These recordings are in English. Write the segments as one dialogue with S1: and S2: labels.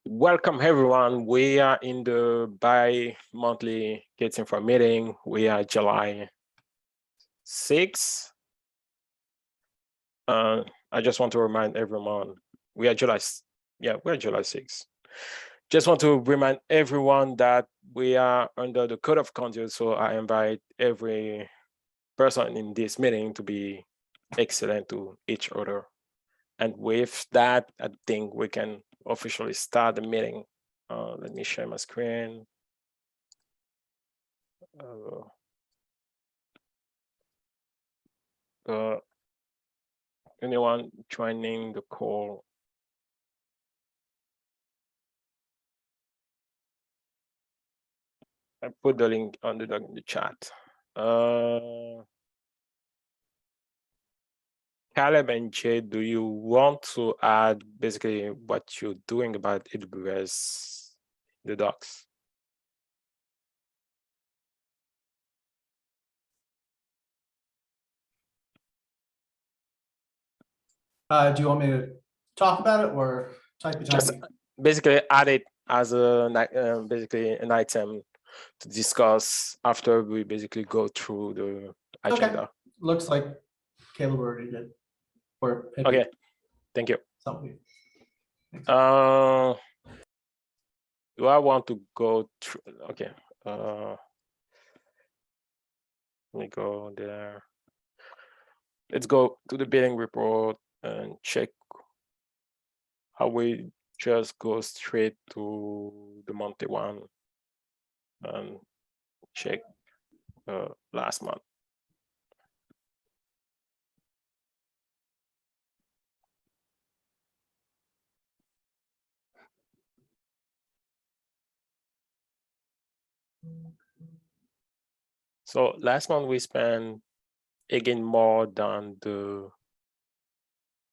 S1: Welcome everyone. We are in the bi-monthly K8s Infra meeting. We are July 6th. I just want to remind everyone, we are July 6th. Just want to remind everyone that we are under the code of conduct, so I invite every person in this meeting to be excellent to each other. And with that, I think we can officially start the meeting. Let me share my screen. Anyone joining the call? I put the link on the chat. Caleb and Jay, do you want to add basically what you're doing about AWS, the docs?
S2: Do you want me to talk about it or type it?
S1: Just basically add it as a basically an item to discuss after we basically go through the agenda.
S2: Okay. Looks like Caleb already did. Or
S1: okay, thank you.
S2: Something.
S1: Do I want to go through? Okay. Let me go there. Let's go to the billing report and check how we just go straight to the monthly one and check last month. So last month we spent again more than the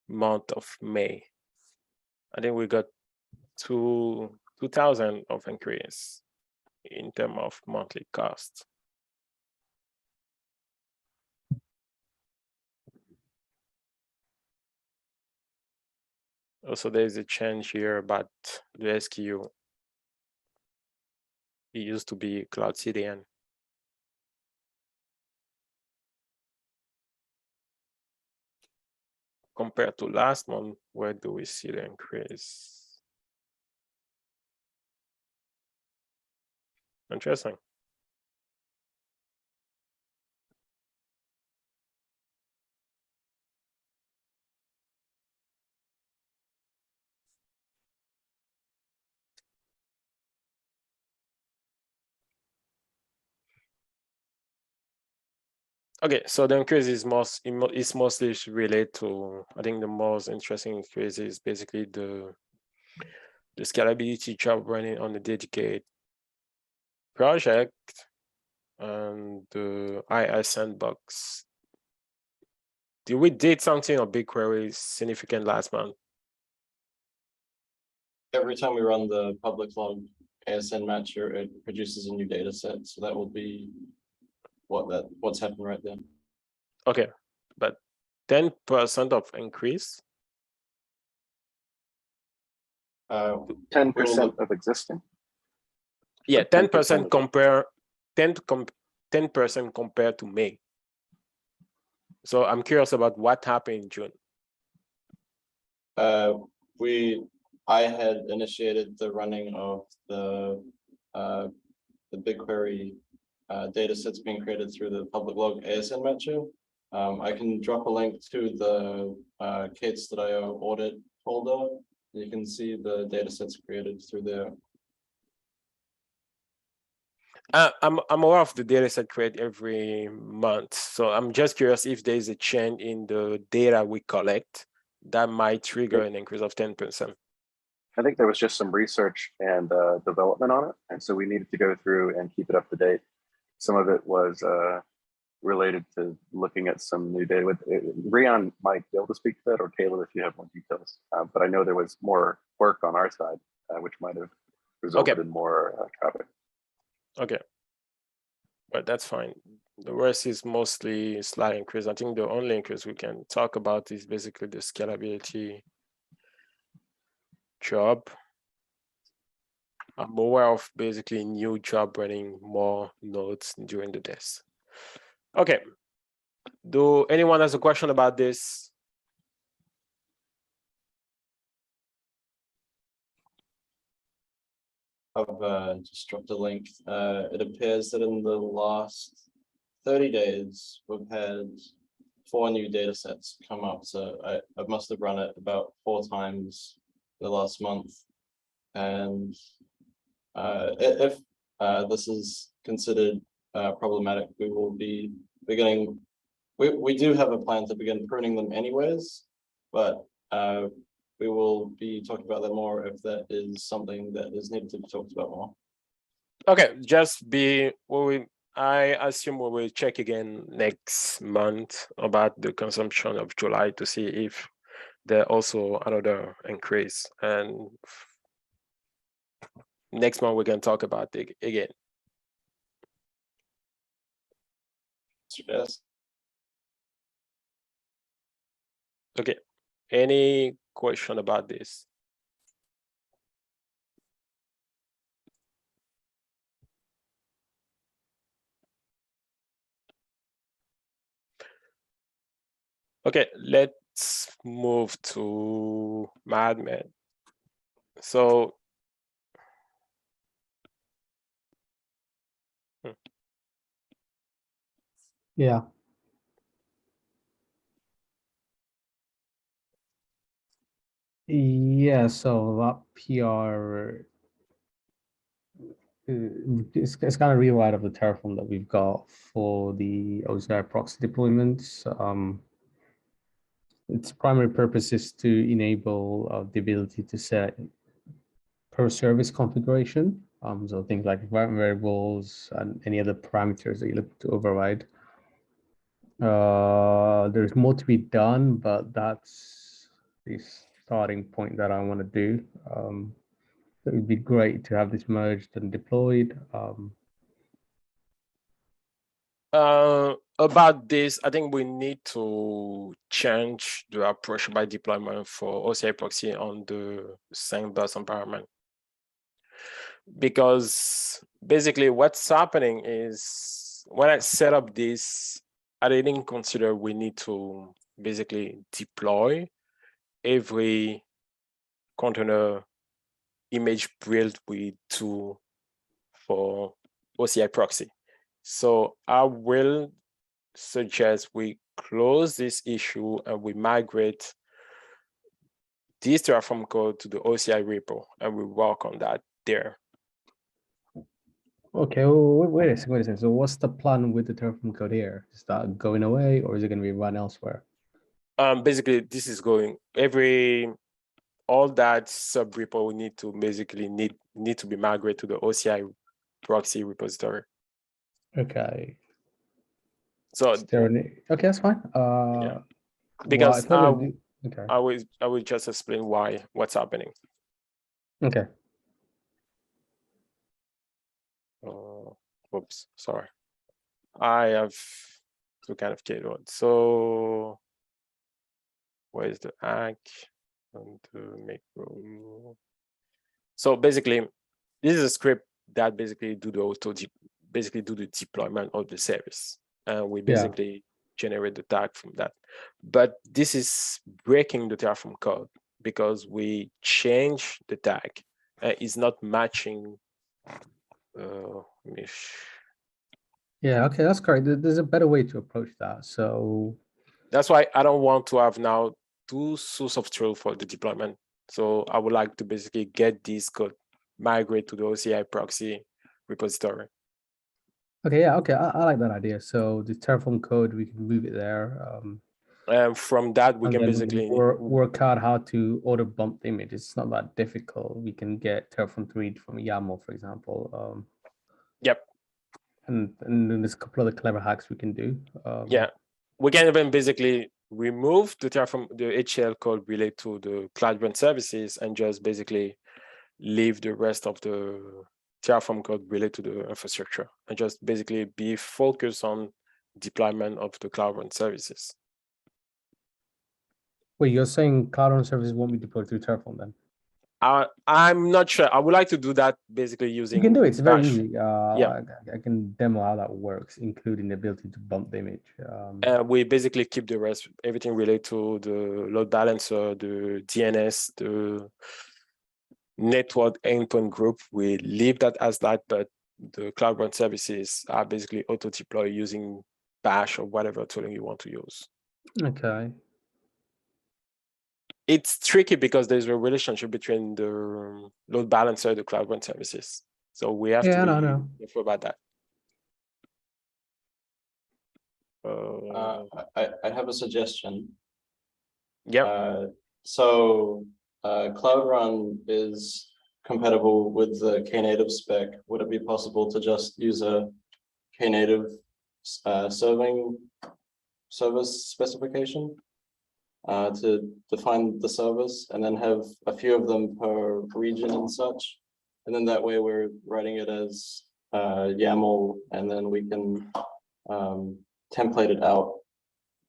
S1: month of May. I think we got 2,000 of increase in terms of monthly cost. Also, there's a change here about the SKU. It used to be Cloud CDN. Compared to last month, where do we see the increase? Interesting. Okay, so the increase is mostly related to, I think the most interesting increase is basically the scalability job running on the dedicated project and the AI sandbox. We did something on BigQuery significant last month?
S3: Every time we run the public log ASN matcher, it produces a new data set. So that will be what's happened right there.
S1: Okay, but 10% of increase?
S4: 10% of existing?
S1: Yeah, 10% compare 10% compared to May. So I'm curious about what happened in June.
S3: I had initiated the running of the BigQuery data sets being created through the public log ASN matcher. I can drop a link to the K8s.io audit folder. You can see the data sets created through there.
S1: I'm aware of the data set created every month. So I'm just curious if there's a change in the data we collect that might trigger an increase of 10%.
S4: I think there was just some research and development on it. And so we needed to go through and keep it up to date. Some of it was related to looking at some new data. Rion might be able to speak to that, or Caleb if you have more details. But I know there was more work on our side, which might have resulted in more traffic.
S1: Okay, but that's fine. The rest is mostly slight increase. I think the only increase we can talk about is basically the scalability job. I'm aware of basically new job running more nodes during the test. Okay. Do anyone has a question about this?
S3: I've just dropped a link. It appears that in the last 30 days, we've had 4 new data sets come up. So I must have run it about 4 times the last month. And if this is considered problematic, we will be beginning. We do have a plan to begin pruning them anyways, but we will be talking about that more if that is something that is needed to be talked about more.
S1: Okay, just be I assume we will check again next month about the consumption of July to see if there also another increase, and next month we can talk about it again.
S3: Yes.
S1: Okay, any question about this? Okay, let's move to Madman. So
S5: Yeah. Yeah, so that PR it's kind of rewrite of the Terraform that we've got for the OCI proxy deployments. Its primary purpose is to enable the ability to set per service configuration. So things like environment variables and any other parameters that you look to override. There's more to be done, but that's the starting point that I want to do. It would be great to have this merged and deployed.
S1: About this, I think we need to change the approach by deployment for OCI proxy on the sandbox environment. Because basically what's happening is when I set up this, I didn't consider we need to basically deploy every container image build we do for OCI proxy. So I will suggest we close this issue and we migrate this Terraform code to the OCI repo and we work on that there.
S5: Okay, well, wait a second. So what's the plan with the Terraform code here? Is that going away or is it going to be run elsewhere?
S1: Basically, this is going all that sub repo we need to basically need to be migrated to the OCI proxy repository.
S5: Okay.
S1: So
S5: Okay, that's fine.
S1: yeah, because
S5: okay.
S1: I will just explain what's happening.
S5: Okay.
S1: Oops, sorry. I have two kind of keywords. So where is the ACK? And to make room. So basically, this is a script that basically do the deployment of the service, and we basically generate the tag from that. But this is breaking the Terraform code because we change the tag. It's not matching.
S5: Yeah, okay, that's correct. There's a better way to approach that. So
S1: that's why I don't want to have now 2 source of truth for the deployment. So I would like to basically get this code migrate to the OCI proxy repository.
S5: okay, yeah, okay, I like that idea. So the Terraform code, we can move it there.
S1: And from that, we can basically
S5: work out how to auto bump the image. It's not that difficult. We can get Terraform to read from YAML, for example.
S1: Yep.
S5: And then there's a couple of the clever hacks we can do.
S1: Yeah, we can even basically remove the Terraform, the HCL code related to the cloud-run services, and just basically leave the rest of the Terraform code related to the infrastructure, and just basically be focused on deployment of the cloud-run services.
S5: Wait, you're saying cloud run services won't be deployed through Terraform then?
S1: I'm not sure. I would like to do that basically using
S5: You can do it. It's very
S1: Bash.
S5: easy.
S1: Yeah.
S5: I can demo how that works, including the ability to bump the image.
S1: We basically keep the rest, everything related to the load balancer, the DNS, the network endpoint group. We leave that as that, but the cloud run services are basically auto deploy using Bash or whatever tooling you want to use.
S5: Okay.
S1: It's tricky because there's a relationship between the load balancer and the cloud run services. So we have
S5: Yeah,
S1: to
S5: I
S1: be
S5: know.
S1: careful about that.
S3: I have a suggestion.
S1: Yeah.
S3: So Cloud Run is compatible with the Knative spec. Would it be possible to just use a Knative service specification to define the service, and then have a few of them per region and such? And then that way we're writing it as YAML, and then we can template it out.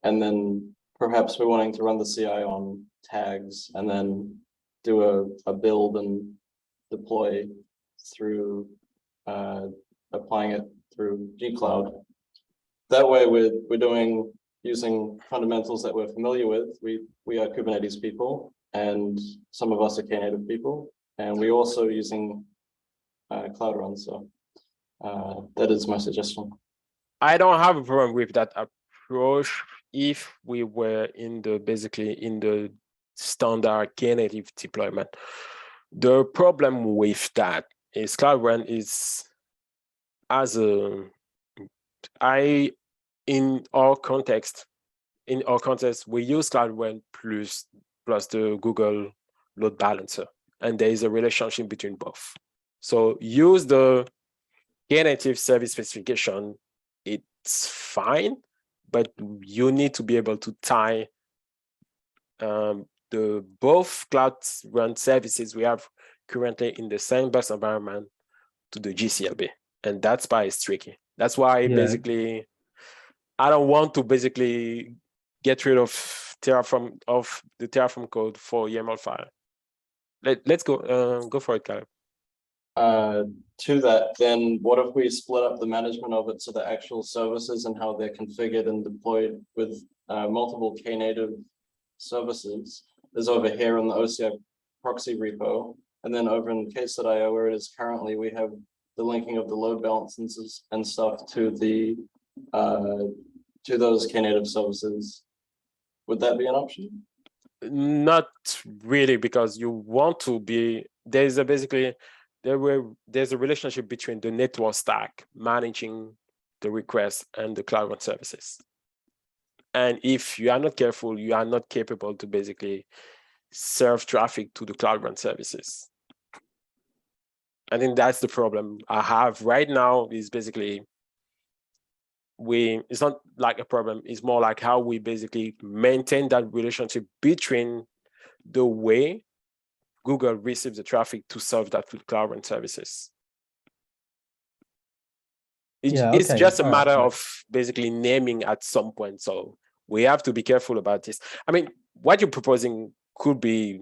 S3: And then perhaps we're wanting to run the CI on tags and then do a build and deploy through applying it through G-Cloud. That way we're using fundamentals that we're familiar with. We are Kubernetes people, and some of us are Knative people, and we're also using Cloud Run. So that is my suggestion.
S1: I don't have a problem with that approach if we were in the basically in the standard Knative deployment. The problem with that is Cloud Run is in our context, we use Cloud Run plus the Google load balancer, and there is a relationship between both. So use the Knative service specification. It's fine, but you need to be able to tie the both Cloud Run services we have currently in the sandbox environment to the GCLB, and that's why it's tricky. That's why basically I don't want to basically get rid of Terraform the Terraform code for YAML file. Let's go for it, Caleb.
S3: To that, then what if we split up the management of it so the actual services and how they're configured and deployed with multiple Knative services is over here in the OCI proxy repo, and then over in case.io where it is currently, we have the linking of the load balances and stuff to the to those Knative services. Would that be an option?
S1: Not really, because you want to be there's a relationship between the network stack managing the requests and the Cloud Run services. And if you are not careful, you are not capable to basically serve traffic to the Cloud Run services. I think that's the problem I have right now. Is basically it's not like a problem, it's more like how we basically maintain that relationship between the way Google receives the traffic to serve that with Cloud Run services. It's just a matter of basically naming at some point. So we have to be careful about this. I mean, what you're proposing could be,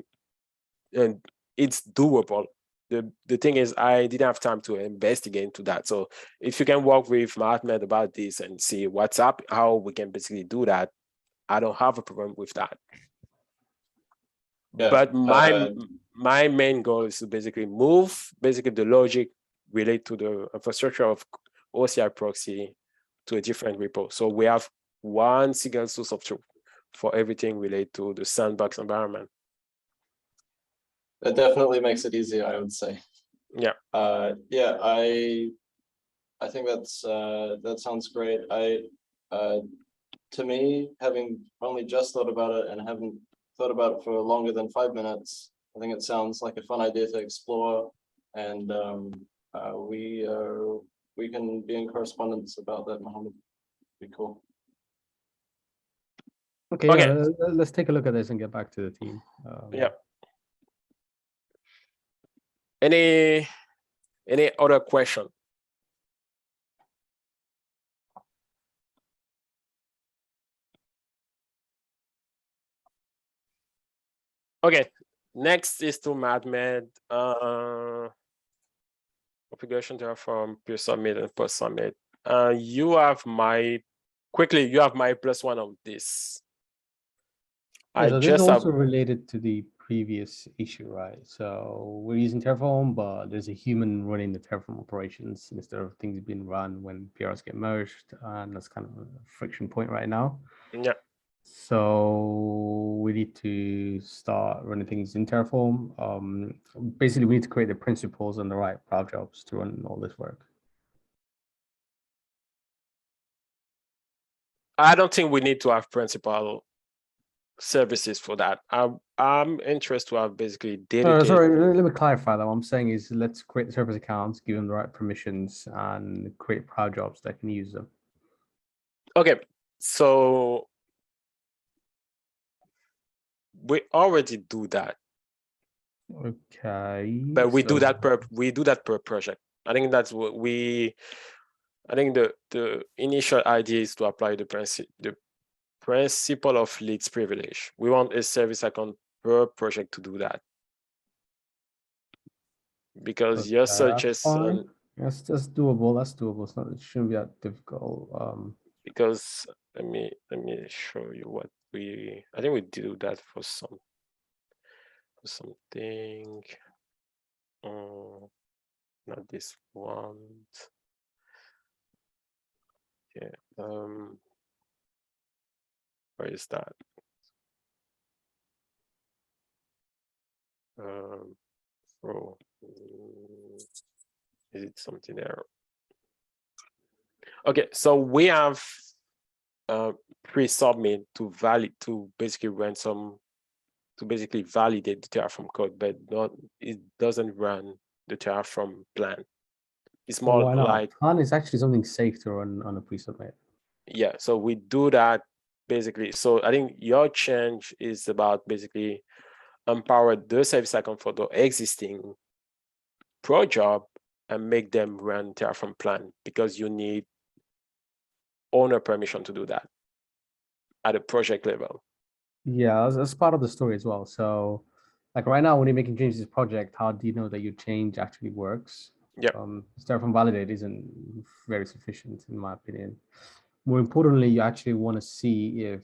S1: and it's doable. The thing is, I didn't have time to investigate into that. So if you can work with Mohammed about this and see what's up, how we can basically do that, I don't have a problem with that.
S3: Yeah,
S1: but my main goal is to basically move the logic related to the infrastructure of OCI proxy to a different repo. So we have one single source of truth for everything related to the sandbox environment.
S3: That definitely makes it easier, I would say.
S1: Yeah.
S3: Yeah, I think that sounds great. To me, having only just thought about it and haven't thought about it for longer than 5 minutes, I think it sounds like a fun idea to explore, and we can be in correspondence about that, Mohammed. Be cool.
S5: Okay. Yeah, let's take a look at this and get back to the team.
S1: Yeah. Any other question? Okay, Next is to MadMed. Configuration Terraform, pre-submit and post-submit. You have my +1 of this. I
S5: So this is
S1: just have
S5: also related to the previous issue, right? So we're using Terraform, but there's a human running the Terraform operations instead of things being run when PRs get merged, and that's kind of a friction point right now.
S1: yeah.
S5: So we need to start running things in Terraform. Basically, we need to create the principles and the right route jobs to run all this work.
S1: I don't think we need to have principal services for that. I'm interested to have basically dedicated.
S5: Sorry, let me clarify that. What I'm saying is let's create the service accounts, give them the right permissions, and create proud jobs that can use them.
S1: Okay, so we already do that.
S5: Okay.
S1: But we do
S5: so-
S1: that per project. I think that's what I think the initial idea is to apply the principle of least privilege. We want a service account per project to do that. Because your
S5: Okay, that's
S1: suggestion,
S5: fine. That's doable. That's doable. It shouldn't be that difficult.
S1: because let me show you what I think we do that for something. Not this one. Yeah. Where is that? So is it something there? Okay, so we have pre-submit to basically basically validate the Terraform code, but it doesn't run the Terraform plan. It's more
S5: why not?
S1: like
S5: Plan is actually something safe to run on a pre-submit.
S1: yeah. So we do that basically. So I think your change is about basically empower the service account for the existing pro job and make them run Terraform plan, because you need owner permission to do that at a project level.
S5: Yeah, that's part of the story as well. So, like right now, when you're making changes to this project, how do you know that your change actually works?
S1: Yeah.
S5: Terraform validate isn't very sufficient, in my opinion. More importantly, you actually want to see if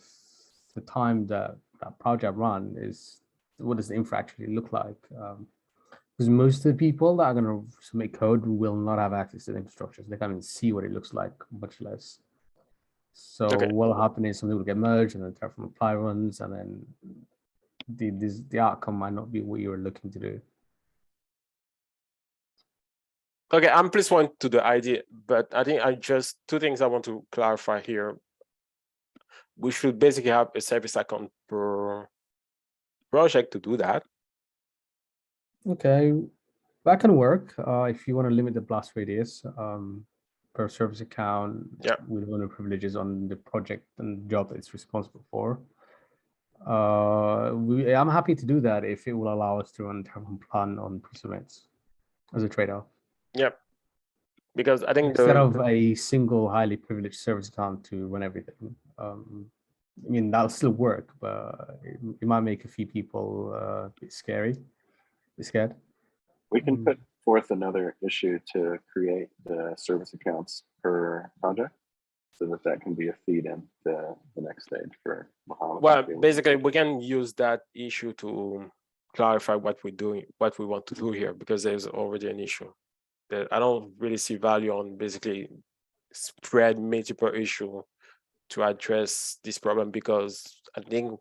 S5: the time that project run is, what does the infra actually look like? Because most of the people that are going to submit code will not have access to the infrastructure. So they can't even see what it looks like, much less. So
S1: Okay.
S5: what will happen is something will get merged and then Terraform apply runs, and then the outcome might not be what you were looking to do.
S1: Okay, I'm please want to the idea, but I think two things I want to clarify here. We should basically have a service account per project to do that.
S5: Okay, that can work if you want to limit the blast radius per service account.
S1: Yeah.
S5: With owner privileges on the project and job that it's responsible for. I'm happy to do that if it will allow us to run Terraform plan on pre-submits as a trade-off.
S1: Yep. Because I think
S5: Instead of a single highly privileged service account to run everything. I mean, that'll still work, but it might make a few people a bit scared.
S4: We can put forth another issue to create the service accounts per project, so that can be a feed in the next stage for Muhammad.
S1: Well, basically, we can use that issue to clarify what we're doing, what we want to do here, because there's already an issue. That I don't really see value on basically spread multiple issue to address this problem, because I think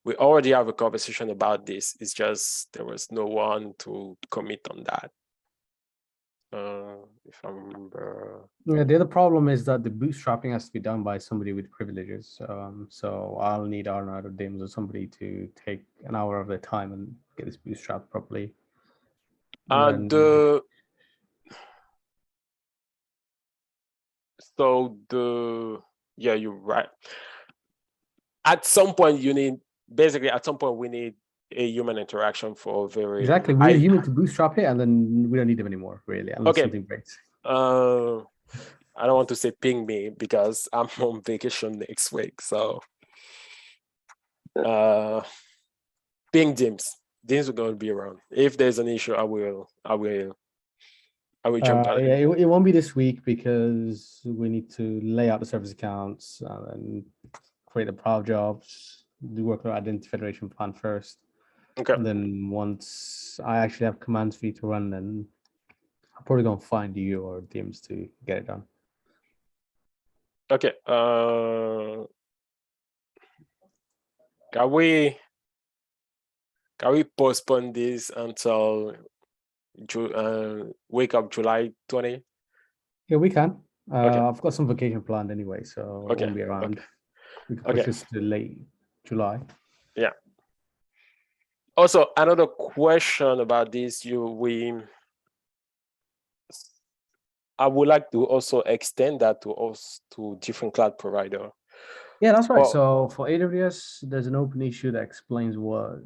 S1: we already have a conversation about this. It's just there was no one to commit on that. If I remember.
S5: Yeah, the other problem is that the bootstrapping has to be done by somebody with privileges. So I'll need Arnaud or Dims or somebody to take an hour of their time and get this bootstrapped properly.
S1: Yeah, you're right. At some point, we need a human interaction for very
S5: exactly. We need a human to bootstrap it, and then we don't need them anymore, really, unless something breaks.
S1: I don't want to say ping me because I'm on vacation next week. So ping Dims. Dean's going to be around. If there's an issue, I will jump on
S5: Yeah,
S1: it.
S5: it won't be this week because we need to lay out the service accounts and create the proud jobs, do workload identity federation plan first.
S1: Okay.
S5: And then once I actually have commands for you to run, then I'm probably gonna find you or DMs to get it done.
S1: Okay. Can we postpone this until week of July 20?
S5: Yeah, we can.
S1: Okay.
S5: I've got some vacation planned anyway, so I
S1: Okay,
S5: won't be around.
S1: okay.
S5: We can push
S1: Okay.
S5: this to late July.
S1: Yeah. Also, another question about this, I would like to also extend that to us to different cloud provider.
S5: Yeah, that's right.
S1: Oh.
S5: So for AWS, there's an open issue that explains what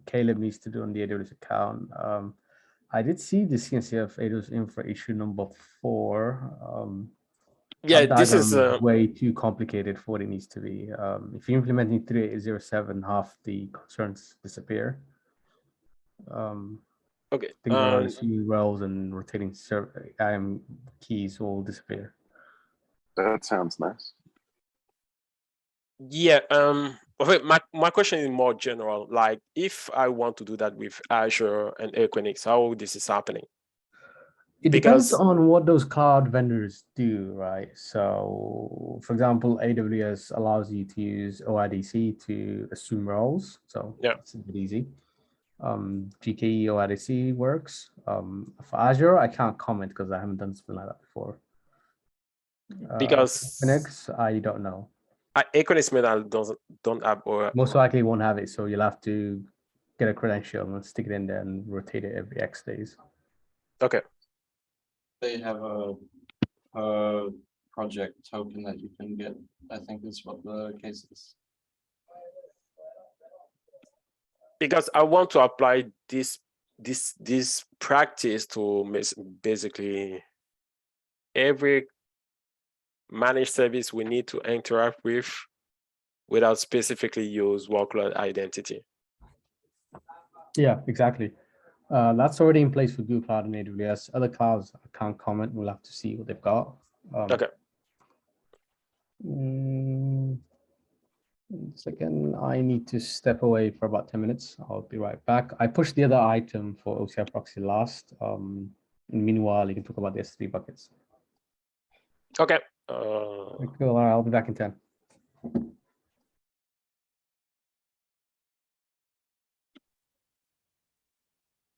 S5: Caleb needs to do on the AWS account. I did see the CNCF AWS Infra issue number 4.
S1: Yeah,
S5: that
S1: this is
S5: diagram way too complicated for what it needs to be. If you're implementing 3807, half the concerns disappear.
S1: okay.
S5: Things are assuming roles and rotating IAM keys will disappear.
S4: That sounds nice.
S1: Yeah. Okay, my question is more general. Like, if I want to do that with Azure and Equinix, how this is happening?
S5: It depends
S1: Because
S5: on what those cloud vendors do, right? So, for example, AWS allows you to use OIDC to assume roles, so
S1: yeah,
S5: it's a bit easy. GKE OIDC works. For Azure, I can't comment because I haven't done something like that before.
S1: because
S5: Equinix, I don't know.
S1: Equinix don't have
S5: Most likely won't have it, so you'll have to get a credential and stick it in there and rotate it every X days.
S1: okay.
S3: They have a project token that you can get, I think is what the case is.
S1: Because I want to apply this practice to basically every managed service we need to interact with without specifically use workload identity.
S5: Yeah, exactly. That's already in place for Google Cloud and AWS. Other clouds, I can't comment. We'll have to see what they've got.
S1: Okay.
S5: Second, I need to step away for about 10 minutes. I'll be right back. I pushed the other item for OCI proxy last. Meanwhile, you can talk about the S3 buckets.
S1: Okay.
S5: Cool. I'll be back in 10.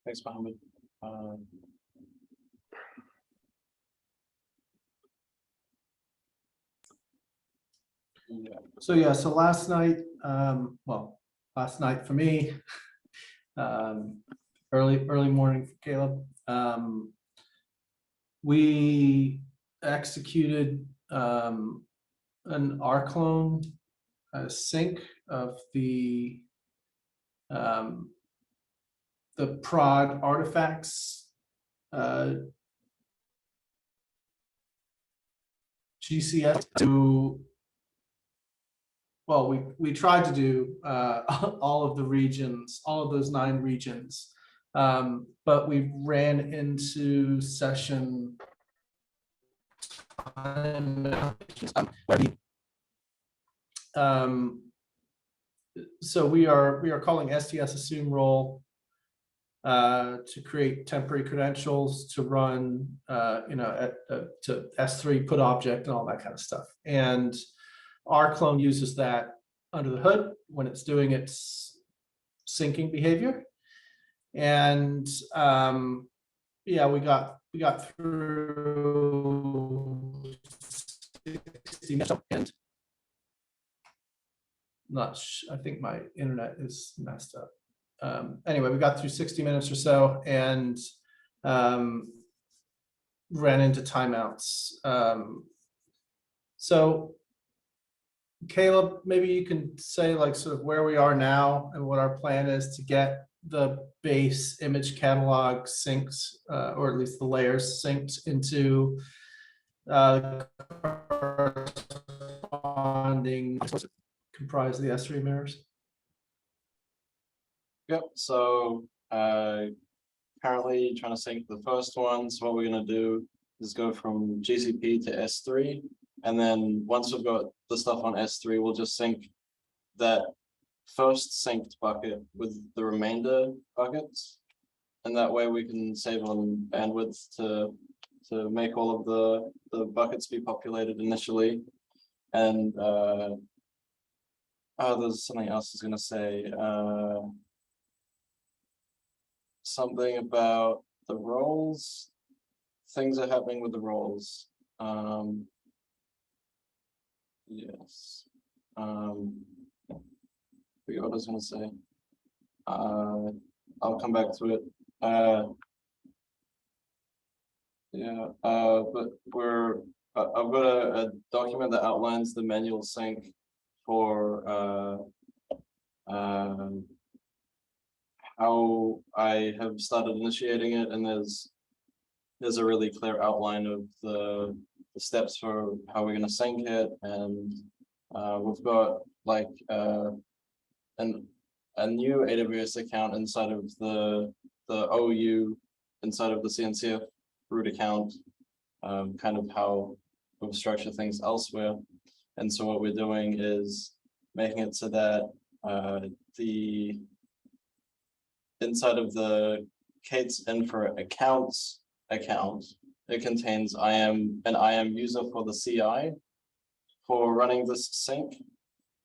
S3: Thanks, Mohammed.
S2: So so last night, last night for me, early morning for Caleb, we executed an rclone sync of the prod artifacts GCS to, well, we tried to do all of the regions, all of those 9 regions, but we ran into session time. So we are calling STS assume role to create temporary credentials to run, to S3 put object and all that kind of stuff. And our clone uses that under the hood when it's doing its syncing behavior. And yeah, we got through 60 minutes and I think my internet is messed up. Anyway, we got through 60 minutes or so and ran into timeouts. So Caleb, maybe you can say like sort of where we are now and what our plan is to get the base image catalog synced, or at least the layers synced into corresponding comprise the S3 mirrors.
S3: Yep, so currently trying to sync the first one. So what we're gonna do is go from GCP to S3. And then once we've got the stuff on S3, we'll just sync that first synced bucket with the remainder buckets. And that way we can save on bandwidth to make all of the buckets be populated initially. And there's something else I was gonna say. Something about the roles. Things are happening with the roles. Yes. Forget what I was gonna say. I'll come back to it. But I've got a document that outlines the manual sync for how I have started initiating it, and there's a really clear outline of the steps for how we're going to sync it, and we've got like a new AWS account inside of the OU inside of the CNCF root account, kind of how we've structured things elsewhere. And so what we're doing is making it so that the inside of the K8s Infra accounts account, it contains an IAM user for the CI for running this sync.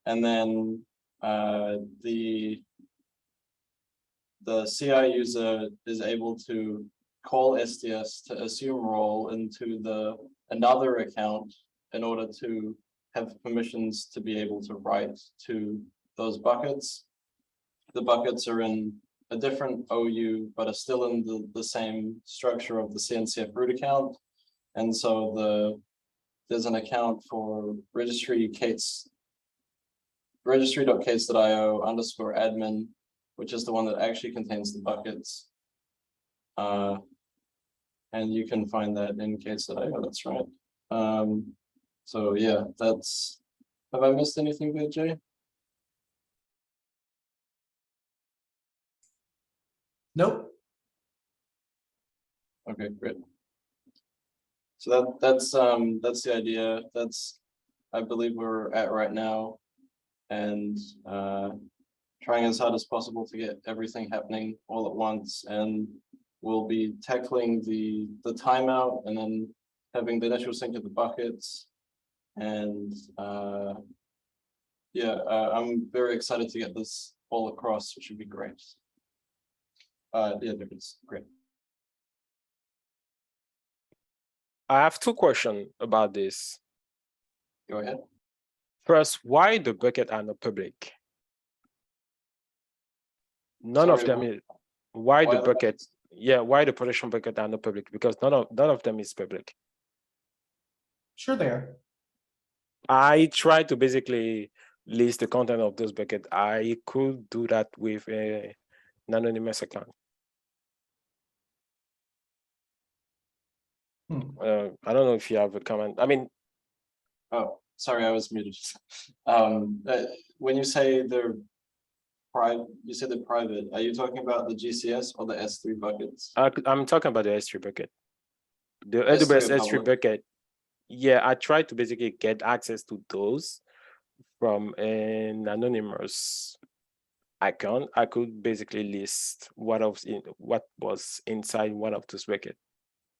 S3: And then the CI user is able to call STS to assume role into another account in order to have permissions to be able to write to those buckets. The buckets are in a different OU, but are still in the same structure of the CNCF root account. And so there's an account for registry.k8s.io_admin, which is the one that actually contains the buckets. And you can find that in K8s.io, that's right. So yeah, have I missed anything there, Jay?
S2: Nope.
S3: Okay, great. So that's the idea. That's, I believe, where we're at right now, and trying as hard as possible to get everything happening all at once. And we'll be tackling the timeout, and then having the initial sync of the buckets. And I'm very excited to get this all across, which would be great. Yeah, it's great.
S1: I have two questions about this.
S3: Go ahead.
S1: First, why the bucket are not public? None of them is. Why the bucket? Yeah, why the production bucket are not public? Because none of them is public.
S2: Sure they are.
S1: I tried to basically list the content of those buckets. I could do that with an anonymous account. I don't know if you have a comment. I mean,
S3: oh, sorry, I was muted. When you say they're private, you said they're private. Are you talking about the GCS or the S3 buckets?
S1: I'm talking about the S3 bucket. The AWS S3 bucket. Yeah, I tried to basically get access to those from an anonymous account. I could basically list what was inside one of those buckets.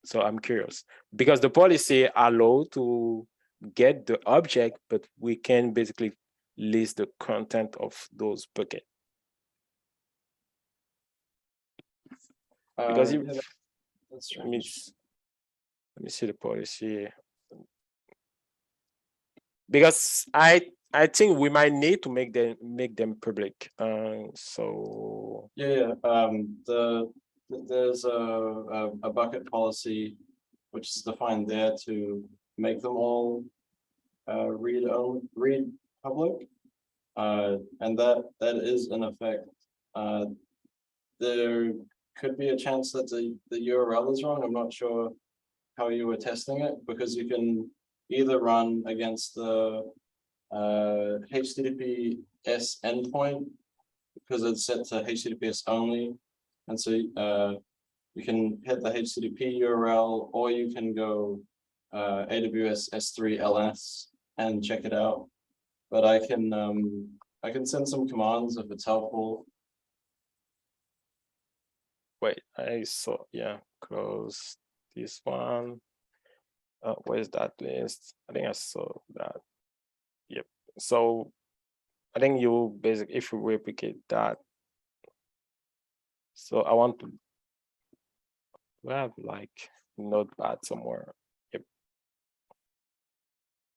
S1: So I'm curious because the policy allows to get the object, but we can basically list the content of those buckets. Because
S3: that's
S1: let me see the policy. Because I think we might need to make them public. So
S3: yeah. There's a bucket policy which is defined there to make them all read public, and that is in effect. There could be a chance that the URL is wrong. I'm not sure how you were testing it, because you can either run against the HTTPS endpoint because it's set to HTTPS only. And so you can hit the HTTP URL, or you can go AWS S3 LS and check it out. But I can send some commands if it's helpful.
S1: Wait, I saw, yeah, close this one. Where's that list? I think I saw that. Yep. So I think you basically, if you replicate that. So I want to have like notepad somewhere. Yep.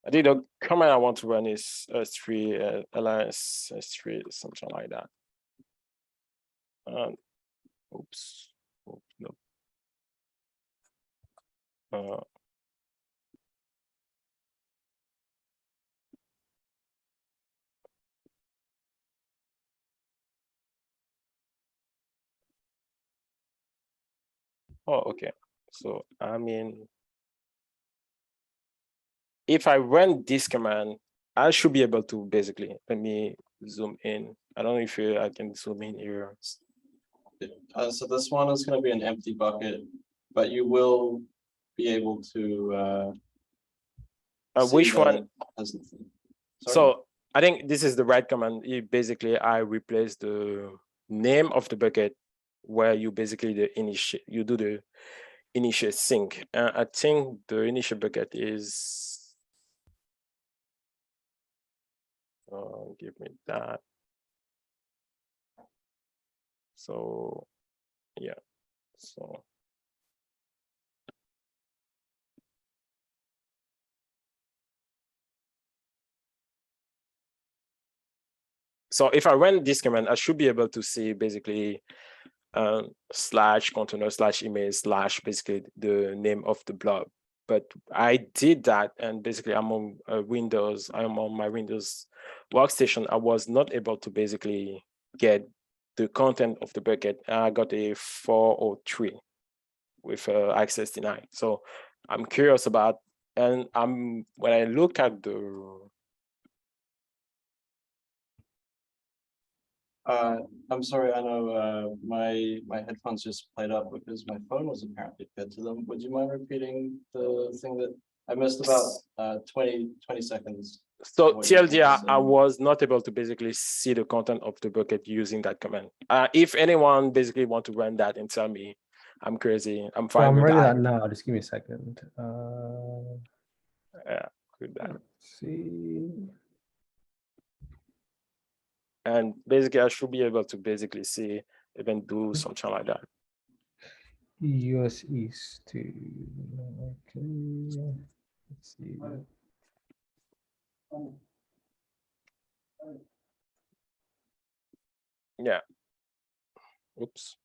S1: I think the command I want to run is S3 ls S3 something like that. Oops. No. Oh, okay. So I mean, if I run this command, I should be able to basically, let me zoom in. I don't know if I can zoom in here.
S3: So this one is going to be an empty bucket, but you will be able to
S1: Which one?
S3: Sorry?
S1: So I think this is the right command. Basically, I replace the name of the bucket where you basically you do the initial sync. I think the initial bucket is, give me that. So yeah, so. So if I run this command, I should be able to see basically slash container slash image slash basically the name of the blob. But I did that, and basically I'm on Windows. I'm on my Windows workstation. I was not able to basically get the content of the bucket. I got a 403 with access denied. So I'm curious about, and when I look at the
S3: I'm sorry, I know my headphones just played up because my phone was apparently fed to them. Would you mind repeating the thing that I missed about 20 seconds?
S1: So TLDR, I was not able to basically see the content of the bucket using that command. If anyone basically want to run that and tell me I'm crazy, I'm fine with
S5: running
S1: that.
S5: that now. Just give me a second.
S1: Yeah, with that.
S5: Let's see.
S1: And basically, I should be able to basically see, even do something like that.
S5: US East to, okay. Let's see.
S1: Yeah. Oops.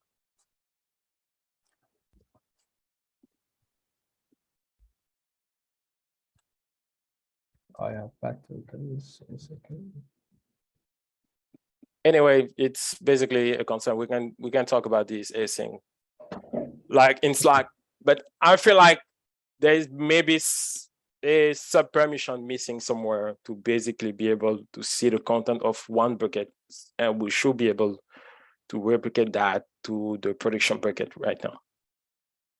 S5: I have back tokens. A second.
S1: Anyway, it's basically a concern. We can talk about this async, like in Slack, but I feel like there's maybe a sub permission missing somewhere to basically be able to see the content of one bucket, and we should be able to replicate that to the production bucket right now.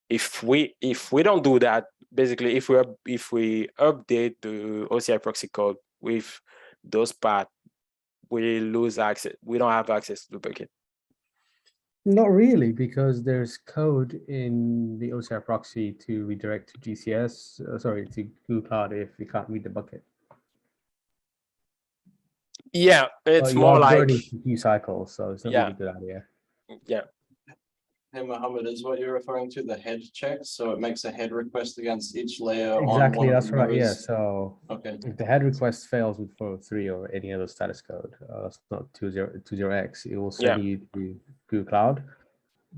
S1: If we don't do that, basically, if we update the OCI proxy code with those paths, we lose access. We don't have access to the bucket.
S5: Not really, because there's code in the OCI proxy to redirect to GCS, to Google Cloud if we can't read the bucket.
S1: Yeah, it's more like
S5: burning CPU cycles, so it's not really a good idea.
S1: Yeah.
S3: Hey, Mohammed, is what you're referring to the head check? So it makes a head request against each layer.
S5: Exactly,
S3: on
S5: that's
S3: one of the
S5: right. Yeah.
S3: nodes.
S5: So
S3: Okay.
S5: if the head request fails with 403 or any other status code, that's not 20x, it will send you to Google Cloud.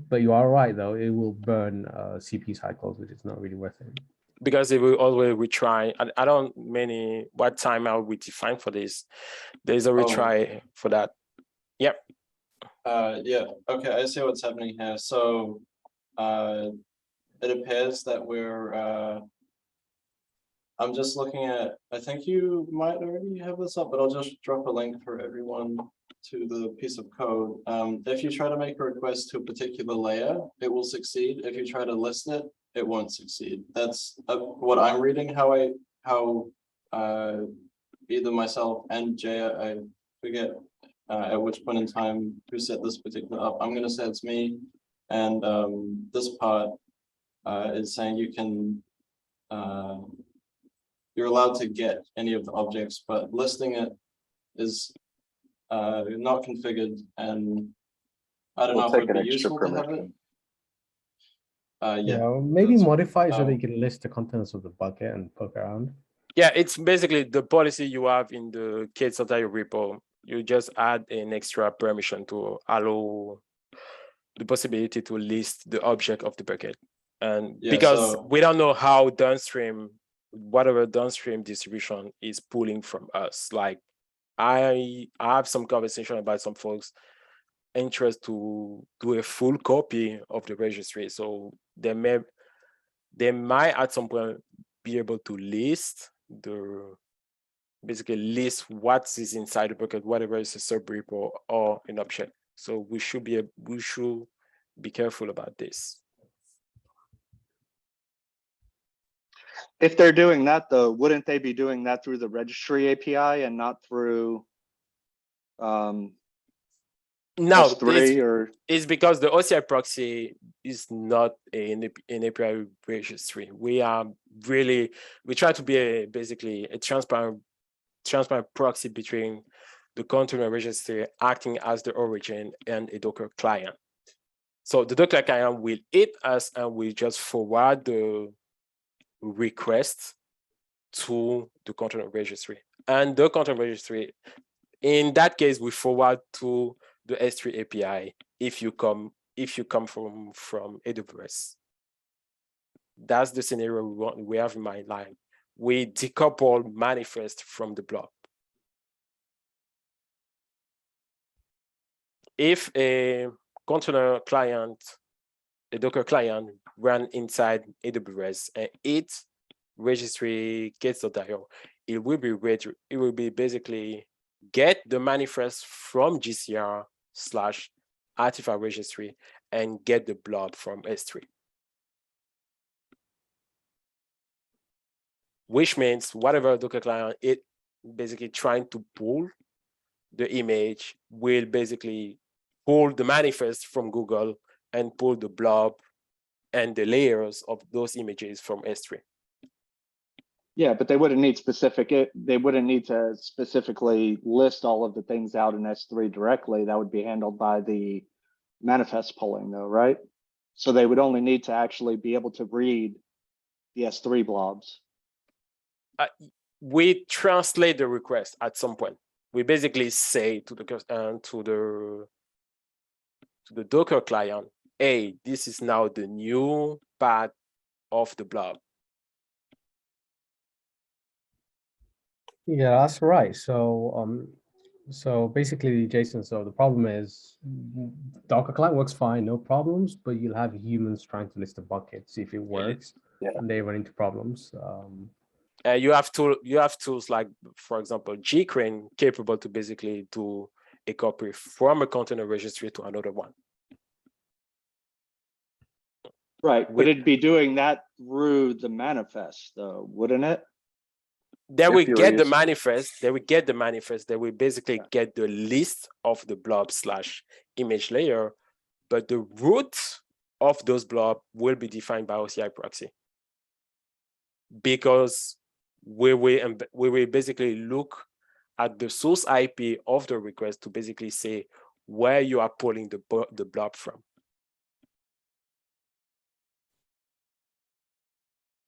S5: But you are right, though, it will burn CPU cycles, which is not really worth it.
S1: Because it will always retry. I don't what timeout we define for this. There's a retry for that. Yep.
S3: Yeah. Okay, I see what's happening here. So it appears that we're I'm just looking at, I think you might already have this up, but I'll just drop a link for everyone to the piece of code, if you try to make a request to a particular layer, it will succeed. If you try to list it, it won't succeed. That's what I'm reading. How either myself and Jay, I forget at which point in time who set this particular up. I'm going to say it's me, and this part is saying you can. You're allowed to get any of the objects, but listing it is not configured, and I don't know if it would be useful to have it.
S5: Yeah, maybe modify so they
S3: um,
S5: can list the contents of the bucket and poke around.
S1: Yeah, it's basically the policy you have in the K8s repo. You just add an extra permission to allow the possibility to list the object of the bucket. And
S3: Yeah,
S1: because
S3: so-
S1: we don't know how downstream, whatever downstream distribution is pulling from us. Like I have some conversation about some folks interest to do a full copy of the registry. So they might at some point be able to list basically list what is inside the bucket, whatever is a sub-repo or an object. So we should be careful about this.
S6: If they're doing that though, wouldn't they be doing that through the registry API and not through
S1: No,
S6: S3 or?
S1: it's because the OCI proxy is not an API registry. We try to be basically a transparent proxy between the container registry acting as the origin and a Docker client. So the Docker client will hit us and we just forward the request to the container registry. And the container registry, in that case, we forward to the S3 API if you come from AWS. That's the scenario we have in mind. Like we decouple manifest from the blob. If a container client, a Docker client run inside AWS and its registry K8s.io, it will be basically get the manifest from GCR/Artifact registry and get the blob from S3. Which means whatever Docker client it basically trying to pull the image will basically pull the manifest from Google and pull the blob and the layers of those images from S3.
S6: Yeah, but they wouldn't need they wouldn't need to specifically list all of the things out in S3 directly. That would be handled by the manifest pulling though, right? So they would only need to actually be able to read the S3 blobs.
S1: We translate the request at some point. We basically say to the Docker client, hey, this is now the new path of the blob.
S5: Yeah, that's right. So basically, Jason, so the problem is Docker client works fine, no problems, but you'll have humans trying to list the bucket, see if it works, and they run into problems.
S1: You have tools like, for example, gcrane capable to basically do a copy from a container registry to another one.
S6: Right, but it'd be doing that through the manifest though, wouldn't it?
S1: They will get the manifest. They will get the manifest. They will basically get the list of the blob/image layer, but the root of those blob will be defined by OCI proxy. Because we will basically look at the source IP of the request to basically say where you are pulling the blob from.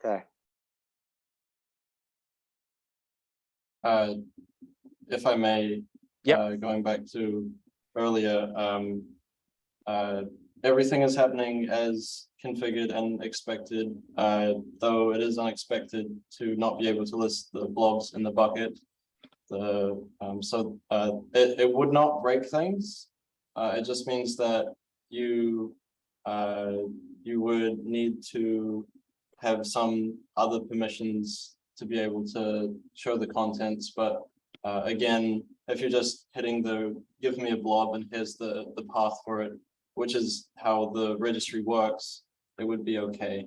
S6: Okay.
S3: If I may, going back to earlier, everything is happening as configured and expected, though it is unexpected to not be able to list the blobs in the bucket. It would not break things. It just means that you would need to have some other permissions to be able to show the contents, but again, if you're just hitting the give me a blob and here's the path for it, which is how the registry works, it would be okay.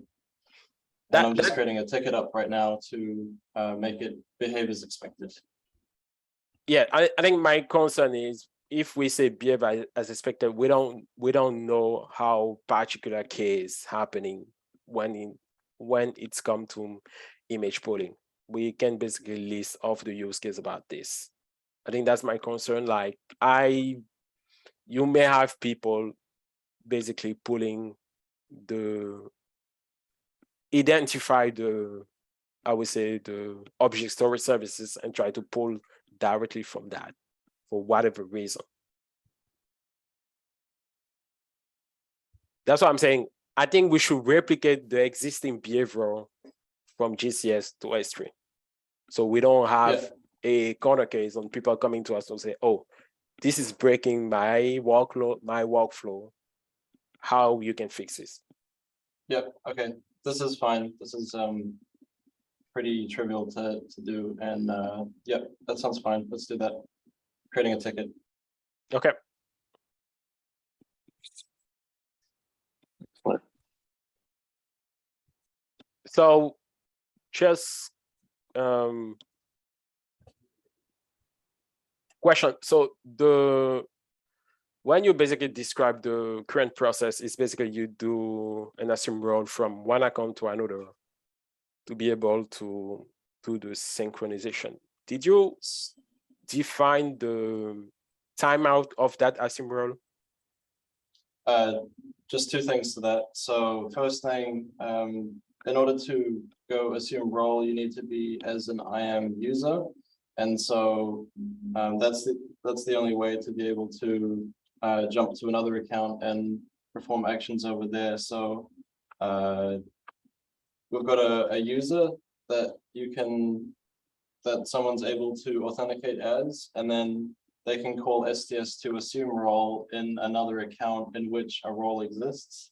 S3: And I'm just creating a ticket up right now to make it behave as expected.
S1: Yeah, I think my concern is if we say behave as expected, we don't know how particular case happening when it's come to image pooling. We can basically list off the use case about this. I think that's my concern. Like you may have people basically pulling identify the, I would say, the object storage services and try to pull directly from that for whatever reason. That's what I'm saying. I think we should replicate the existing behavior from GCS to S3. So we don't have a corner case on people coming to us and say, oh, this is breaking my workflow. How you can fix this?
S3: Yep, okay, this is fine. This is pretty trivial to do. And yep, that sounds fine. Let's do that. Creating a ticket.
S1: Okay. So just question. So when you basically describe the current process, it's basically you do an assume role from one account to another to be able to do the synchronization. Did you define the timeout of that assume role?
S3: Just two things to that. So first thing, in order to go assume role, you need to be as an IAM user. And so that's the only way to be able to jump to another account and perform actions over there. So we've got a user that someone's able to authenticate as, and then they can call STS to assume role in another account in which a role exists.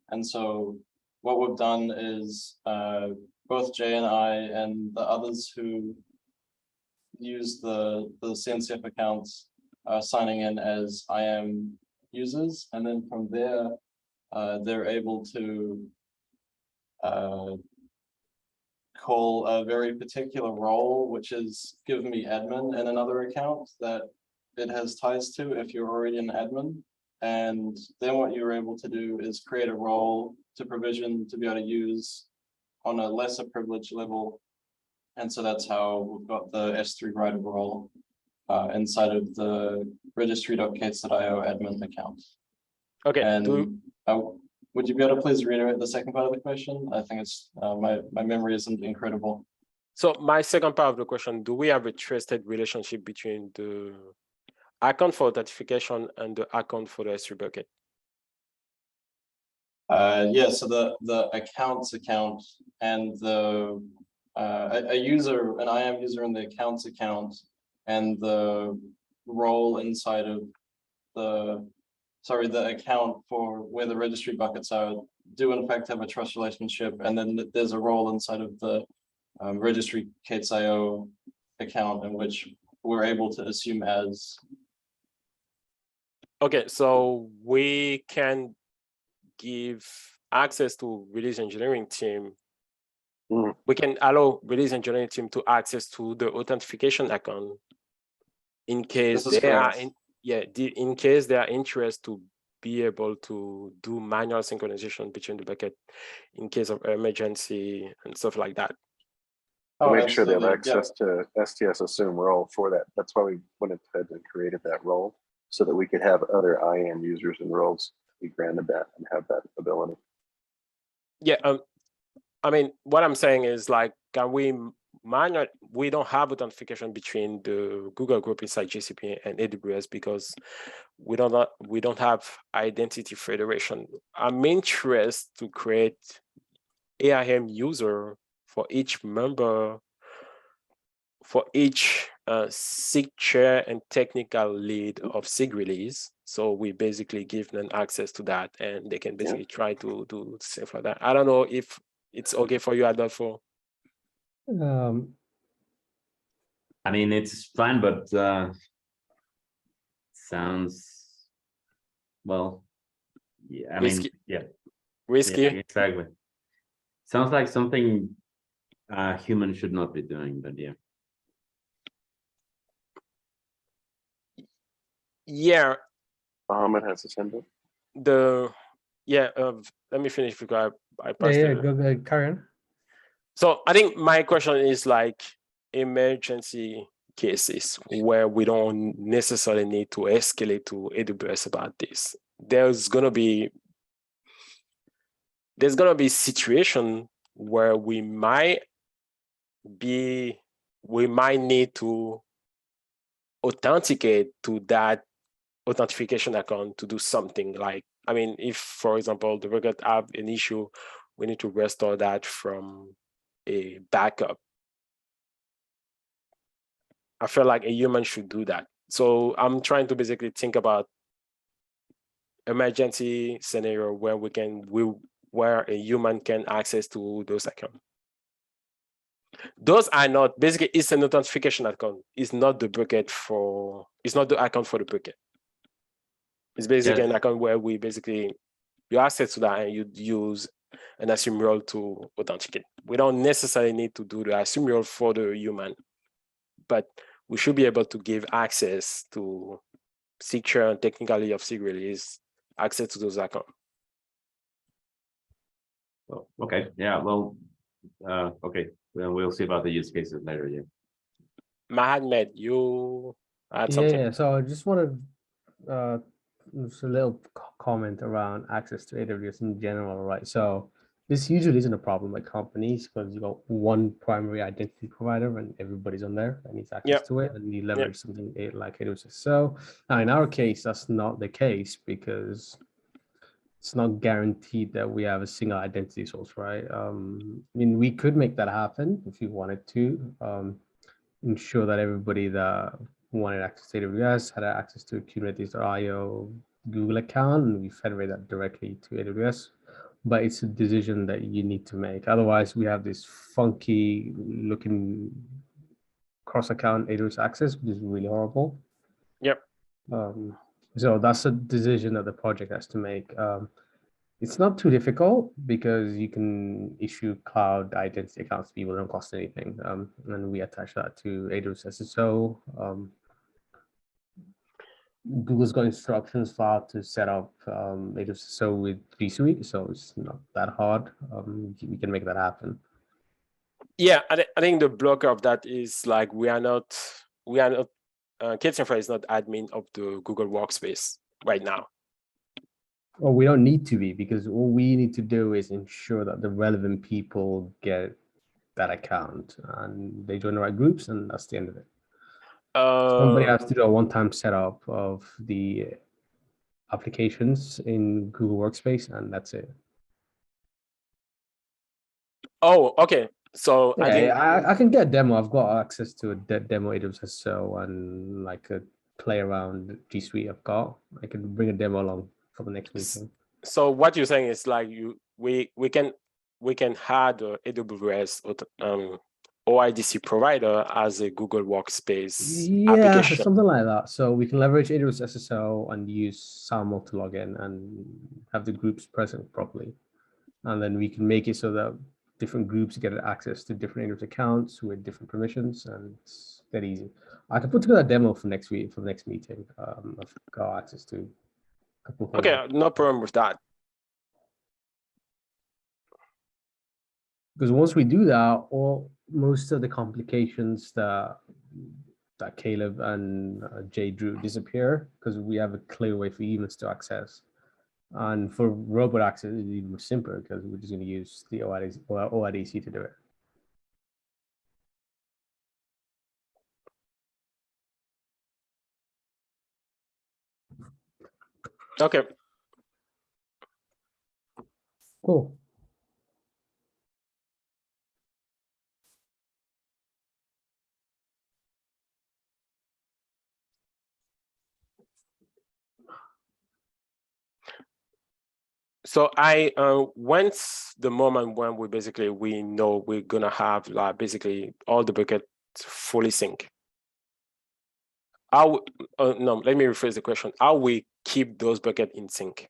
S3: And so what we've done is both Jay and I and the others who use the CNCF accounts are signing in as IAM users, and then from there they're able to call a very particular role, which is give me admin in another account that it has ties to if you're already an admin. And then what you're able to do is create a role to provision to be able to use on a lesser privilege level. And so that's how we've got the S3 writer role inside of the registry.k8s.io admin account.
S1: Okay.
S3: And would you be able to please reiterate the second part of the question? I think it's my memory isn't incredible.
S1: So my second part of the question, do we have a trusted relationship between the account for authentication and the account for the S3 bucket?
S3: Yeah, so the accounts account and the a user, an IAM user in the accounts account, and the role inside of the account for where the registry buckets are do in fact have a trust relationship, and then there's a role inside of the registry K8s.io account in which we're able to assume as.
S1: Okay, so we can give access to release engineering team. We can allow release engineering team to access to the authentication account in case they are in case they are interested to be able to do manual synchronization between the bucket in case of emergency and stuff like that.
S3: Oh,
S4: make sure they have access to STS assume role for that. That's why we went ahead and created that role, so that we could have other IAM users and roles be granted that and have that ability.
S1: Yeah, I mean, what I'm saying is, like, can we manual? We don't have authentication between the Google group inside GCP and AWS because we don't have identity federation. I'm interested to create AIM user for each member, for each SIG chair and technical lead of SIG release. So we basically give them access to that, and they can basically try to do stuff like that. I don't know if it's okay for you, Adolfo.
S7: I mean, it's fine, but sounds, well, yeah, I
S1: Risky.
S7: mean, yeah,
S1: Risky.
S7: yeah, exactly. Sounds like something human should not be doing, but yeah.
S1: Yeah,
S4: Mohammed has his hand up.
S1: let me finish because I
S5: Yeah,
S1: passed
S5: yeah,
S1: it.
S5: go, carry on.
S1: So I think my question is like emergency cases where we don't necessarily need to escalate to AWS about this. There's gonna be situation where we might need to authenticate to that authentication account to do something. Like, I mean, if for example the record have an issue, we need to restore that from a backup. I feel like a human should do that. So I'm trying to basically think about emergency scenario where where a human can access to those accounts. Those are not basically, it's an authentication account. It's not the bucket for, it's not the account for the bucket. It's basically an account where you access to that and you use an assume role to authenticate. We don't necessarily need to do the assume role for the human, but we should be able to give access to secure and technically of SIG release access to those accounts.
S7: Well, okay, yeah, well, okay, well, we'll see about the use cases later. Yeah.
S1: Mohammed, you had something.
S5: Yeah, so I just wanted just a little comment around access to AWS in general, right? So this usually isn't a problem with companies because you got one primary identity provider and everybody's on there and needs access to it, and you leverage something like AWS. So now in our case, that's not the case because it's not guaranteed that we have a single identity source, right? I mean, we could make that happen if you wanted to, ensure that everybody that wanted access to AWS had access to Kubernetes.io Google account, and we federate that directly to AWS. But it's a decision that you need to make. Otherwise, we have this funky looking cross-account AWS access, which is really horrible.
S1: Yep.
S5: So that's a decision that the project has to make. It's not too difficult because you can issue cloud identity accounts to people, don't cost anything. And we attach that to AWS SSO. Google's got instructions for how to set up AWS SSO with G Suite, so it's not that hard. We can make that happen.
S1: Yeah, I think the blocker of that is like we are not K8s Infra is not admin of the Google Workspace right now.
S5: Well, we don't need to be, because all we need to do is ensure that the relevant people get that account and they join the right groups, and that's the end of it. Somebody has to do a one-time setup of the applications in Google Workspace, and that's it.
S1: Oh, okay. So
S5: yeah, I can get a demo. I've got access to a demo AWS SSO and like a play around G Suite I've got. I can bring a demo along for the next meeting.
S1: So what you're saying is like we can add a AWS OIDC provider as a Google Workspace application.
S5: Something like that. So we can leverage AWS SSO and use SAML to log in and have the groups present properly. And then we can make it so that different groups get access to different AWS accounts with different permissions, and it's that easy. I can put together a demo for next week, for the next meeting. I've got access to a couple of
S1: Okay, no problem with that.
S5: Because once we do that, most of the complications that Caleb and Jay drew disappear, because we have a clear way for humans to access. And for robot access, it's even simpler because we're just going to use the OIDC to do it.
S1: Okay.
S5: Cool.
S1: So once the moment when we know we're gonna have like basically all the buckets fully sync, how, no, let me rephrase the question. How we keep those buckets in sync?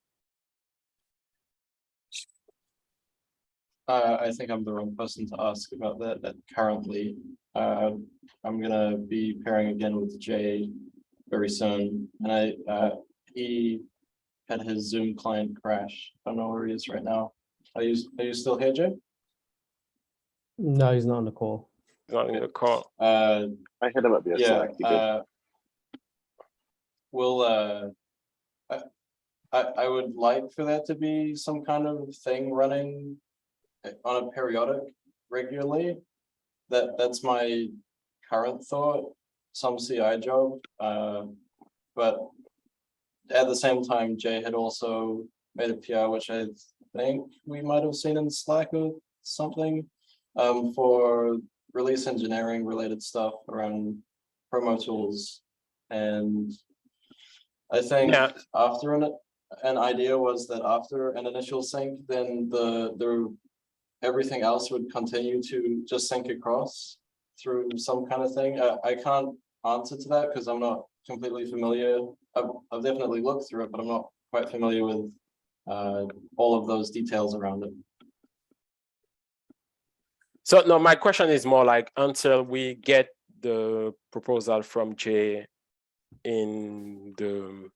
S3: I think I'm the wrong person to ask about that currently. I'm gonna be pairing again with Jay very soon, and he had his Zoom client crash. I don't know where he is right now. Are you still here, Jay?
S5: No, he's not on the call.
S1: Not in the call.
S3: Uh,
S4: I hit him up via
S3: yeah.
S4: Slack. He did.
S3: We'll I would like for there to be some kind of thing running on a periodic regularly. That's my current thought, some CI job. But at the same time, Jay had also made a PR, which I think we might have seen in Slack or something, for release engineering related stuff around promo tools. And I think after an idea was that after an initial sync, then the everything else would continue to just sync across through some kind of thing. I can't answer to that because I'm not completely familiar. I've definitely looked through it, but I'm not quite familiar with all of those details around it.
S1: So no, my question is more like until we get the proposal from Jay in the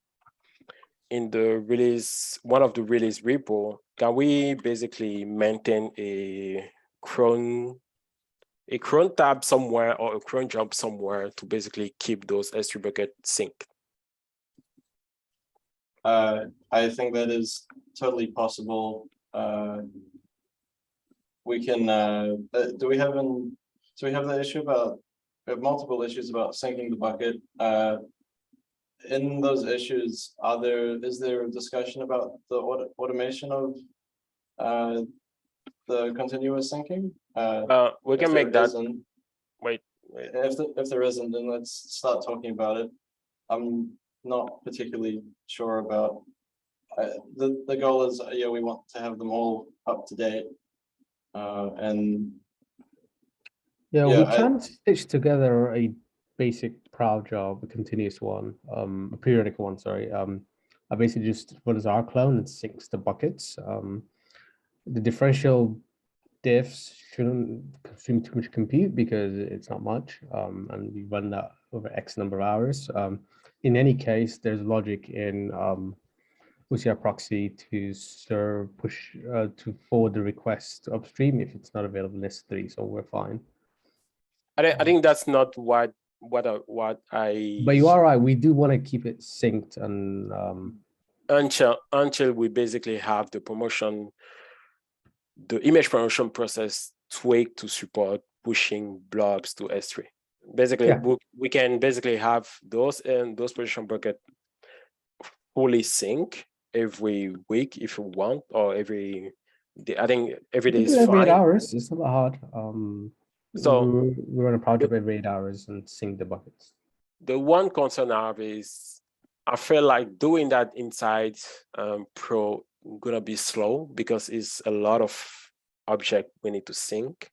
S1: release, one of the release repo, can we basically maintain a cron tab somewhere or a cron job somewhere to basically keep those S3 buckets synced?
S3: I think that is totally possible. We can do we have the issue about, we have multiple issues about syncing the bucket. In those issues, is there a discussion about the automation of the continuous syncing?
S1: We can make that. Wait.
S3: If there isn't, then let's start talking about it. I'm not particularly sure about the goal is, yeah, we want to have them all up to date. And
S5: yeah, we can stitch together a basic proud job, a continuous one, a periodic one, sorry. I basically just runs our clone and syncs the buckets. The differential diffs shouldn't consume too much compute because it's not much, and we run that over X number of hours. In any case, there's logic in OCR proxy to to forward the request upstream if it's not available in S3, so we're fine.
S1: I think that's not what I.
S5: But you are right. We do want to keep it synced and
S1: until we basically have the image promotion process tweaked to support pushing blobs to S3. Basically, we can basically have those position bucket fully sync every week if you want, or every day. I think every day is fine.
S5: Every 8 hours. It's not hard.
S1: So
S5: we run a project every 8 hours and sync the buckets.
S1: The one concern I have is I feel like doing that inside Pro gonna be slow because it's a lot of object we need to sync.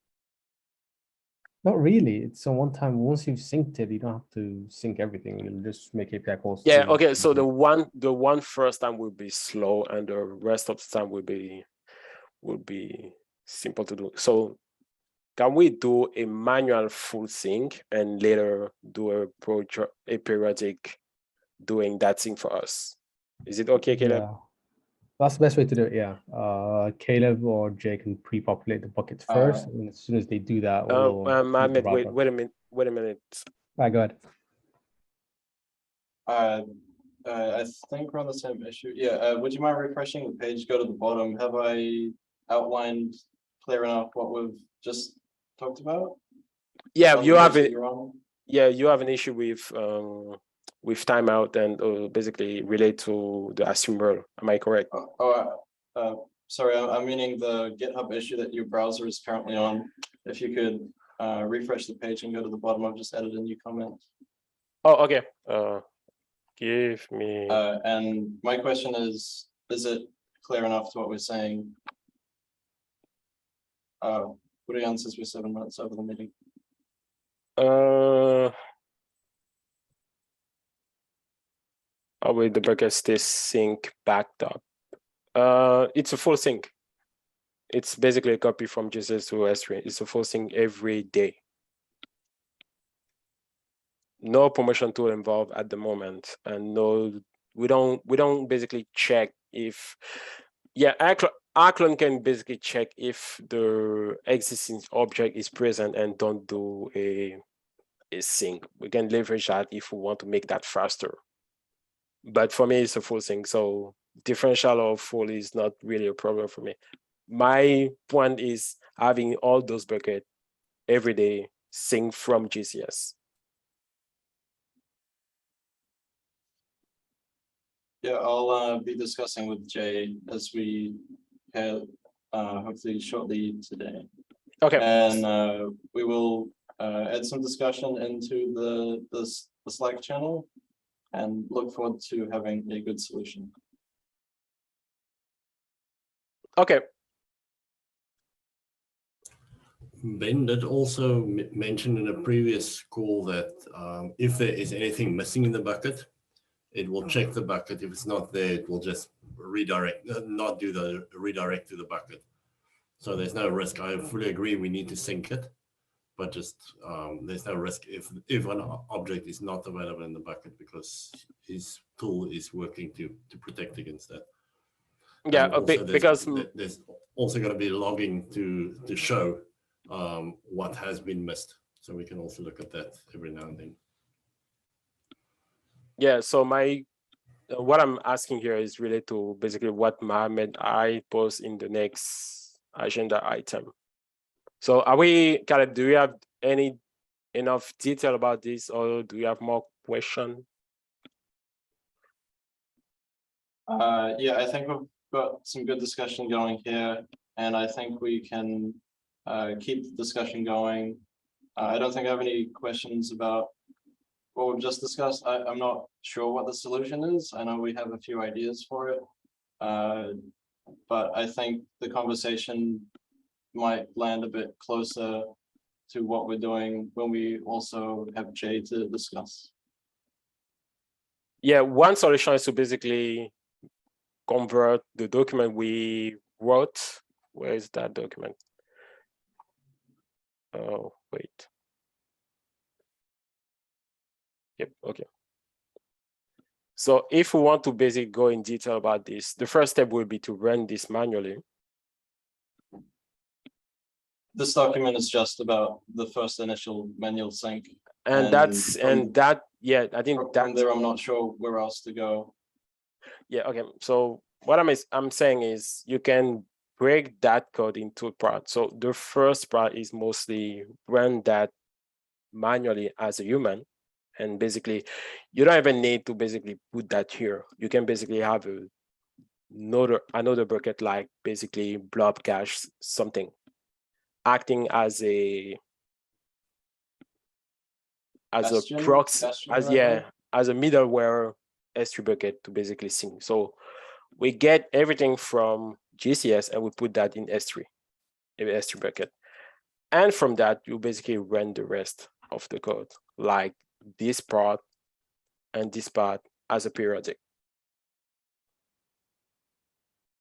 S5: Not really. It's a one-time. Once you've synced it, you don't have to sync everything. You'll just make API calls.
S1: Yeah. Okay. So the one first time will be slow, and the rest of the time will be simple to do. So can we do a manual full sync and later do a periodic doing that thing for us? Is it okay, Caleb?
S5: Yeah. That's the best way to do it, yeah. Caleb or Jay can pre-populate the buckets first, and as soon as they do that,
S1: Mohammed, wait a minute.
S5: Right, go ahead.
S3: I think we're on the same issue. Yeah, would you mind refreshing the page? Go to the bottom. Have I outlined clear enough what we've just talked about?
S1: Yeah, you have it. Yeah, you have an issue with timeout and basically relate to the assume role. Am I correct?
S3: Sorry, I'm meaning the GitHub issue that your browser is currently on. If you could refresh the page and go to the bottom, I've just added a new comment.
S1: Oh, okay. Give me.
S3: And my question is it clear enough to what we're saying? What are the answers? We're 7 minutes over the meeting.
S1: How will the bucket stay sync backed up? It's a full sync. It's basically a copy from GCS to S3. It's a full sync every day. No promotion tool involved at the moment, and no, we don't basically check if, yeah, Arclon can basically check if the existing object is present and don't do a sync. We can leverage that if we want to make that faster. But for me, it's a full sync, so differential or full is not really a problem for me. My point is having all those buckets every day sync from GCS.
S3: Yeah, I'll be discussing with Jay as we have hopefully shortly today.
S1: Okay.
S3: And we will add some discussion into the Slack channel and look forward to having a good solution.
S1: Okay.
S8: Ben did also mention in a previous call that if there is anything missing in the bucket, it will check the bucket. If it's not there, it will just redirect, not do the redirect to the bucket. So there's no risk. I fully agree we need to sync it, but just there's no risk if an object is not available in the bucket because his tool is working to protect against that.
S1: Yeah,
S8: because there's also going to be logging to show what has been missed. So we can also look at that every now and then.
S1: Yeah, so what I'm asking here is related to basically what Mohammed I post in the next agenda item. So are we, Caleb, do you have enough detail about this, or do you have more question?
S3: Yeah, I think we've got some good discussion going here, and I think we can keep the discussion going. I don't think I have any questions about what we've just discussed. I'm not sure what the solution is. I know we have a few ideas for it, but I think the conversation might land a bit closer to what we're doing when we also have Jay to discuss.
S1: Yeah, one solution is to basically convert the document we wrote. Where is that document? Oh, wait. Yep, okay. So if we want to basically go in detail about this, the first step will be to run this manually.
S3: This document is just about the first initial manual sync.
S1: And yeah, I think that
S3: from there, I'm not sure where else to go.
S1: Yeah, okay. So what I'm saying is you can break that code into parts. So the first part is mostly run that manually as a human. And basically, you don't even need to basically put that here. You can basically have another bucket like basically blob cache something, acting as a proxy, as a middleware S3 bucket to basically sync. So we get everything from GCS and we put that in S3 bucket. And from that, you basically run the rest of the code, like this part and this part as a periodic.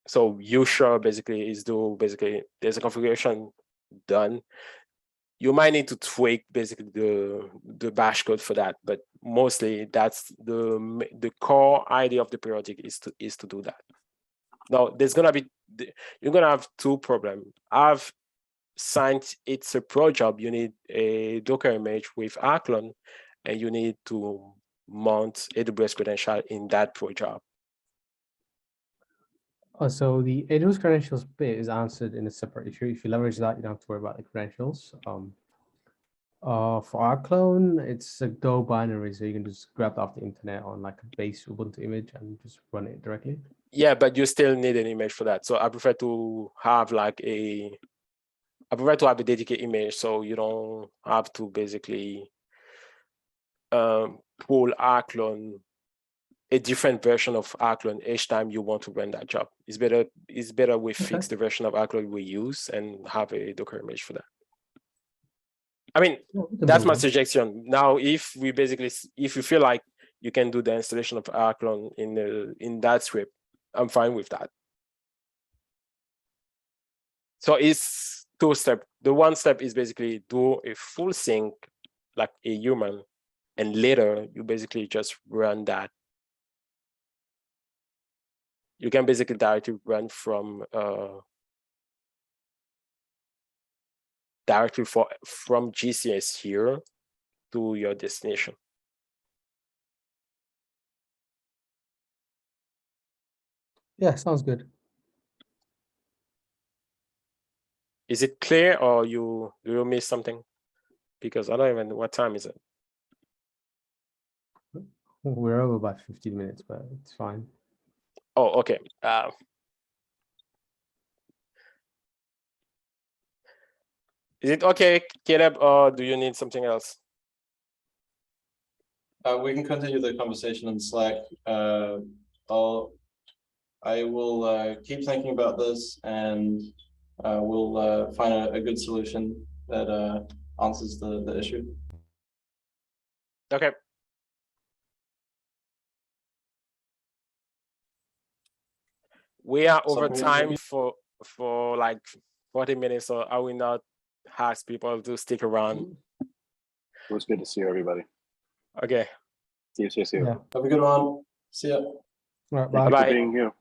S1: So usual basically is there's a configuration done. You might need to tweak basically the bash code for that, but mostly that's the core idea of the periodic is to do that. Now you're gonna have two problems. Since it's a pro job, you need a Docker image with Arclon, and you need to mount AWS credential in that pro job.
S5: So the AWS credentials bit is answered in a separate issue. If you leverage that, you don't have to worry about the credentials. For our clone, it's a Go binary, so you can just grab that off the internet on like a base Ubuntu image and just run it directly.
S1: Yeah, but you still need an image for that. So I prefer to have a dedicated image, so you don't have to basically pull Arclon, a different version of Arclon each time you want to run that job. It's better we fix the version of Arclon we use and have a Docker image for that. I mean, that's my suggestion. Now, if you feel like you can do the installation of Arclon in that script. I'm fine with that. So it's 2 steps. The 1 step is basically do a full sync like a human, and later you basically just run that. You can basically directly run from directly from GCS here to your destination.
S5: Yeah, sounds good.
S1: Is it clear, or do you miss something? Because I don't even know what time is it.
S5: We're over about 15 minutes, but it's fine.
S1: Oh, okay. Is it okay, Caleb, or do you need something else?
S3: We can continue the conversation in Slack. I will keep thinking about this, and we'll find a good solution that answers the issue.
S1: Okay. We are over
S3: Something
S1: time for like 40 minutes, so I will not ask people to stick around.
S4: It was good to see everybody.
S1: Okay.
S4: See you.
S5: Yeah.
S3: Have a good one. See ya.
S5: All right,
S1: Bye.
S5: bye.
S4: Thanks for being here.